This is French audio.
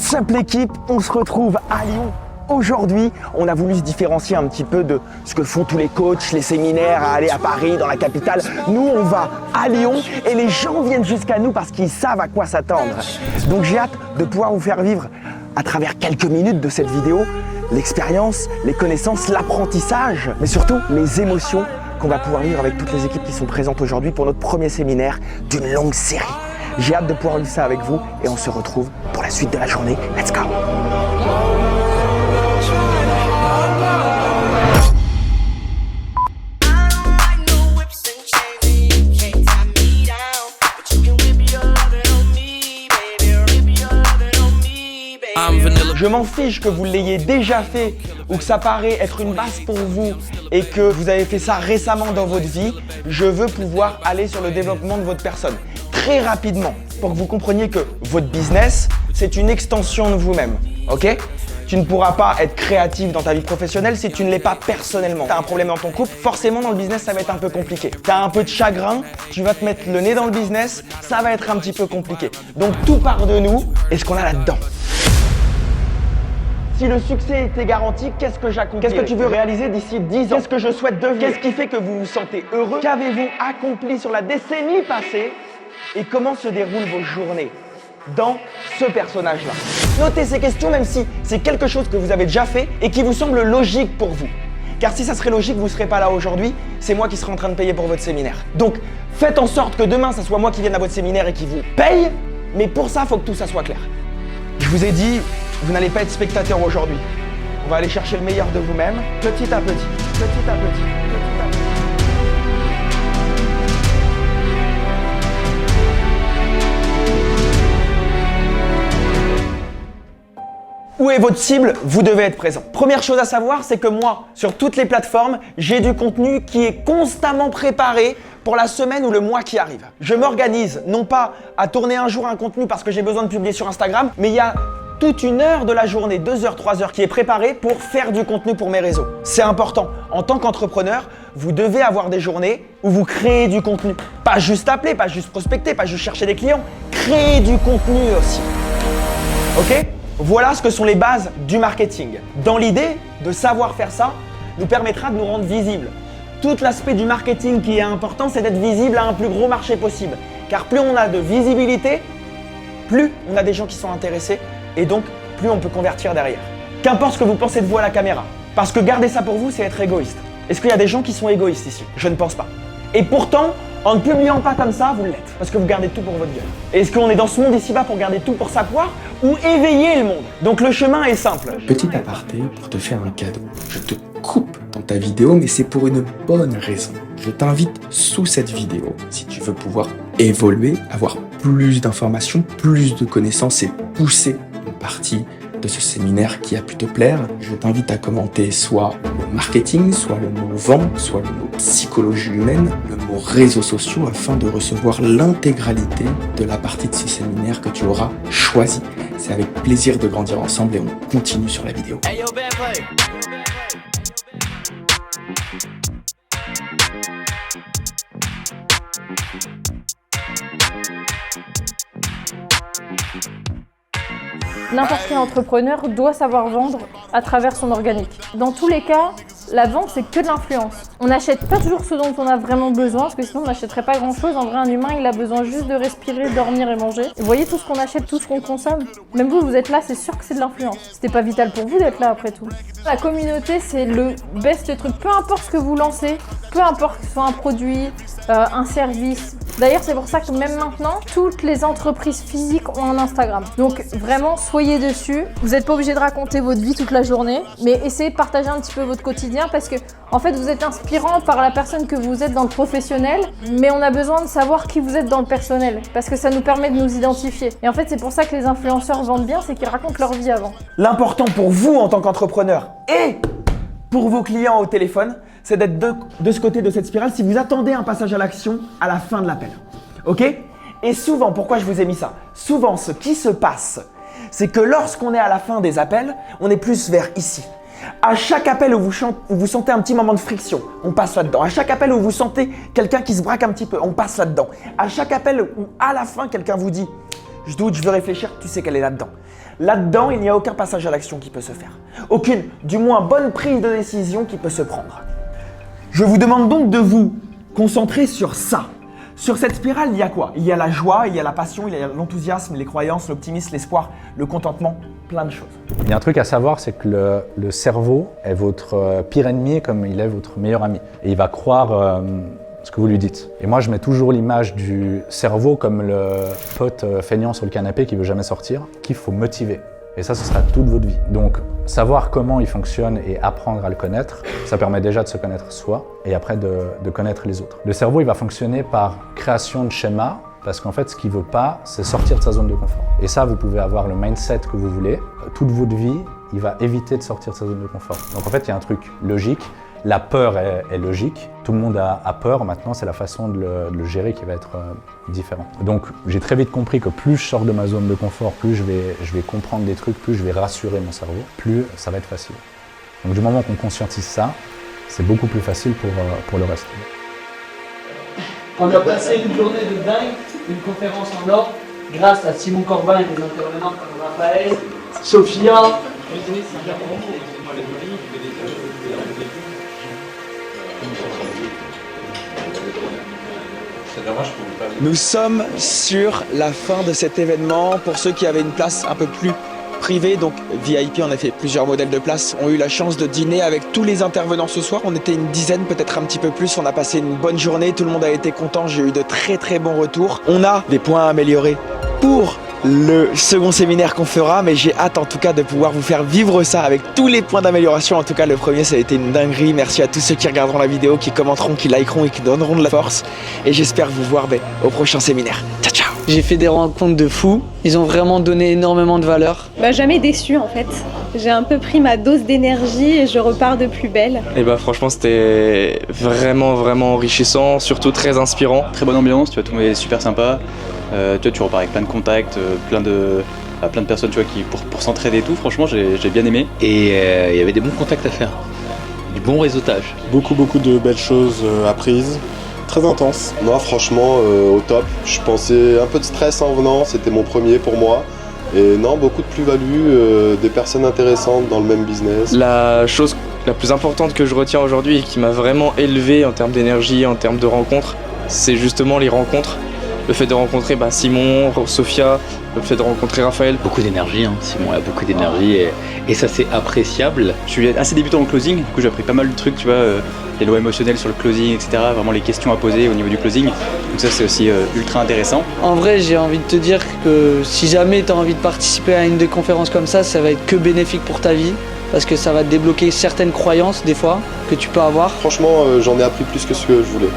What's up l'équipe, on se retrouve à Lyon. Aujourd'hui, on a voulu se différencier un petit peu de ce que font tous les coachs, les séminaires, à aller à Paris, dans la capitale. Nous, on va à Lyon et les gens viennent jusqu'à nous parce qu'ils savent à quoi s'attendre. Donc j'ai hâte de pouvoir vous faire vivre à travers quelques minutes de cette vidéo l'expérience, les connaissances, l'apprentissage, mais surtout les émotions qu'on va pouvoir vivre avec toutes les équipes qui sont présentes aujourd'hui pour notre premier séminaire d'une longue série. J'ai hâte de pouvoir vivre ça avec vous et on se retrouve pour la suite de la journée. Let's go! Je m'en fiche que vous l'ayez déjà fait ou que ça paraît être une base pour vous et que vous avez fait ça récemment dans votre vie. Je veux pouvoir aller sur le développement de votre personne très rapidement pour que vous compreniez que votre business, c'est une extension de vous-même. Ok ? Tu ne pourras pas être créatif dans ta vie professionnelle si tu ne l'es pas personnellement. Tu as un problème dans ton couple, forcément dans le business, ça va être un peu compliqué. Tu as un peu de chagrin, tu vas te mettre le nez dans le business, ça va être un petit peu compliqué. Donc tout part de nous et ce qu'on a là-dedans. Si le succès était garanti, qu'est-ce que j'accomplis? Qu'est-ce que tu veux réaliser d'ici 10 ans? Qu'est-ce que je souhaite devenir? Qu'est-ce qui fait que vous vous sentez heureux? Qu'avez-vous accompli sur la décennie passée? Et comment se déroulent vos journées dans ce personnage-là? Notez ces questions même si c'est quelque chose que vous avez déjà fait et qui vous semble logique pour vous. Car si ça serait logique, vous ne serez pas là aujourd'hui, c'est moi qui serai en train de payer pour votre séminaire. Donc faites en sorte que demain, ça soit moi qui vienne à votre séminaire et qui vous paye, mais pour ça, il faut que tout ça soit clair. Je vous ai dit, vous n'allez pas être spectateur aujourd'hui. On va aller chercher le meilleur de vous-même, petit à petit, petit à petit, petit à petit. Où est votre cible? Vous devez être présent. Première chose à savoir, c'est que moi, sur toutes les plateformes, j'ai du contenu qui est constamment préparé pour la semaine ou le mois qui arrive. Je m'organise, non pas à tourner un jour un contenu parce que j'ai besoin de publier sur Instagram, mais il y a toute une heure de la journée, 2 heures, 3 heures qui est préparée pour faire du contenu pour mes réseaux. C'est important. En tant qu'entrepreneur, vous devez avoir des journées où vous créez du contenu. Pas juste appeler, pas juste prospecter, pas juste chercher des clients. Créer du contenu aussi. Ok ? Voilà ce que sont les bases du marketing. Dans l'idée de savoir faire ça, nous permettra de nous rendre visibles. Tout l'aspect du marketing qui est important, c'est d'être visible à un plus gros marché possible. Car plus on a de visibilité, plus on a des gens qui sont intéressés et donc plus on peut convertir derrière. Qu'importe ce que vous pensez de vous à la caméra, parce que garder ça pour vous, c'est être égoïste. Est-ce qu'il y a des gens qui sont égoïstes ici? Je ne pense pas. Et pourtant, en ne publiant pas comme ça, vous l'êtes, parce que vous gardez tout pour votre gueule. Est-ce qu'on est dans ce monde ici-bas pour garder tout pour sa poire ou éveiller le monde? Donc le chemin est simple. Petit aparté pour te faire un cadeau. Je te coupe dans ta vidéo, mais c'est pour une bonne raison. Je t'invite sous cette vidéo, si tu veux pouvoir évoluer, avoir plus d'informations, plus de connaissances et pousser une partie de ce séminaire qui a pu te plaire, je t'invite à commenter soit le marketing, soit le mot vente, soit le mot psychologie humaine, le mot réseaux sociaux afin de recevoir l'intégralité de la partie de ce séminaire que tu auras choisi. C'est avec plaisir de grandir ensemble et on continue sur la vidéo. Hey yo, N'importe quel entrepreneur doit savoir vendre à travers son organique. Dans tous les cas, la vente, c'est que de l'influence. On n'achète pas toujours ce dont on a vraiment besoin, parce que sinon on n'achèterait pas grand-chose. En vrai, un humain, il a besoin juste de respirer, dormir et manger. Et vous voyez tout ce qu'on achète, tout ce qu'on consomme. Même vous, vous êtes là, c'est sûr que c'est de l'influence. C'était pas vital pour vous d'être là après tout. La communauté, c'est le best truc. Peu importe ce que vous lancez, peu importe que ce soit un produit, un service. D'ailleurs, c'est pour ça que même maintenant, toutes les entreprises physiques ont un Instagram. Donc vraiment, soyez dessus. Vous n'êtes pas obligé de raconter votre vie toute la journée, mais essayez de partager un petit peu votre quotidien parce que, en fait, vous êtes inspirant par la personne que vous êtes dans le professionnel, mais on a besoin de savoir qui vous êtes dans le personnel parce que ça nous permet de nous identifier. Et en fait, c'est pour ça que les influenceurs vendent bien, c'est qu'ils racontent leur vie avant. L'important pour vous en tant qu'entrepreneur et pour vos clients au téléphone, c'est d'être de ce côté de cette spirale si vous attendez un passage à l'action à la fin de l'appel. Ok? Et souvent, pourquoi je vous ai mis ça? Souvent, ce qui se passe, c'est que lorsqu'on est à la fin des appels, on est plus vers ici. À chaque appel où vous sentez un petit moment de friction, on passe là-dedans. À chaque appel où vous sentez quelqu'un qui se braque un petit peu, on passe là-dedans. À chaque appel où à la fin, quelqu'un vous dit « je doute, je veux réfléchir », tu sais qu'elle est là-dedans. Là-dedans, il n'y a aucun passage à l'action qui peut se faire. Aucune, du moins bonne prise de décision qui peut se prendre. Je vous demande donc de vous concentrer sur ça. Sur cette spirale, il y a quoi? Il y a la joie, il y a la passion, il y a l'enthousiasme, les croyances, l'optimisme, l'espoir, le contentement, plein de choses. Il y a un truc à savoir, c'est que le cerveau est votre pire ennemi comme il est votre meilleur ami. Et il va croire ce que vous lui dites. Et moi, je mets toujours l'image du cerveau comme le pote feignant sur le canapé qui veut jamais sortir, qu'il faut motiver. Et ça, ce sera toute votre vie. Donc, savoir comment il fonctionne et apprendre à le connaître, ça permet déjà de se connaître soi et après de connaître les autres. Le cerveau, il va fonctionner par création de schémas parce qu'en fait, ce qu'il veut pas, c'est sortir de sa zone de confort. Et ça, vous pouvez avoir le mindset que vous voulez. Toute votre vie, il va éviter de sortir de sa zone de confort. Donc en fait, il y a un truc logique. La peur est logique. Tout le monde a peur. Maintenant, c'est la façon de le gérer qui va être différente. Donc, j'ai très vite compris que plus je sors de ma zone de confort, plus je vais comprendre des trucs, plus je vais rassurer mon cerveau, plus ça va être facile. Donc, du moment qu'on conscientise ça, c'est beaucoup plus facile pour le reste. On a passé une journée de dingue, une conférence en or, grâce à Simon Corbin et des intervenants comme Raphaël, Sophia. Nous sommes sur la fin de cet événement. Pour ceux qui avaient une place un peu plus privée, donc VIP, on a fait plusieurs modèles de places, ont eu la chance de dîner avec tous les intervenants ce soir. On était une dizaine, peut-être un petit peu plus. On a passé une bonne journée, tout le monde a été content. J'ai eu de très très bons retours. On a des points à améliorer pour le second séminaire qu'on fera, mais j'ai hâte en tout cas de pouvoir vous faire vivre ça avec tous les points d'amélioration. En tout cas, le premier, ça a été une dinguerie. Merci à tous ceux qui regarderont la vidéo, qui commenteront, qui likeront et qui donneront de la force. Et j'espère vous voir au prochain séminaire. Ciao, ciao! J'ai fait des rencontres de fous. Ils ont vraiment donné énormément de valeur. Jamais déçu en fait. J'ai un peu pris ma dose d'énergie et je repars de plus belle. Et franchement c'était vraiment enrichissant, surtout très inspirant. Très bonne ambiance, tu vois, tout le monde est super sympa. Tu repars avec plein de contacts, plein de personnes tu vois, qui pour s'entraider et tout, franchement j'ai bien aimé. Et il y avait des bons contacts à faire, du bon réseautage. Beaucoup de belles choses apprises. Très intense. Moi franchement au top, je pensais un peu de stress en venant, c'était mon premier pour moi. Et non, beaucoup de plus-value, des personnes intéressantes dans le même business. La chose la plus importante que je retiens aujourd'hui et qui m'a vraiment élevé en termes d'énergie, en termes de rencontres, c'est justement les rencontres. Le fait de rencontrer Simon, Sophia, le fait de rencontrer Raphaël. Beaucoup d'énergie, Simon a beaucoup d'énergie et ça c'est appréciable. Je suis assez débutant en closing, du coup j'ai appris pas mal de trucs, tu vois, les lois émotionnelles sur le closing, etc. Vraiment les questions à poser au niveau du closing. Donc ça c'est aussi ultra intéressant. En vrai, j'ai envie de te dire que si jamais tu as envie de participer à une des conférences comme ça va être que bénéfique pour ta vie. Parce que ça va te débloquer certaines croyances des fois que tu peux avoir. Franchement, j'en ai appris plus que ce que je voulais.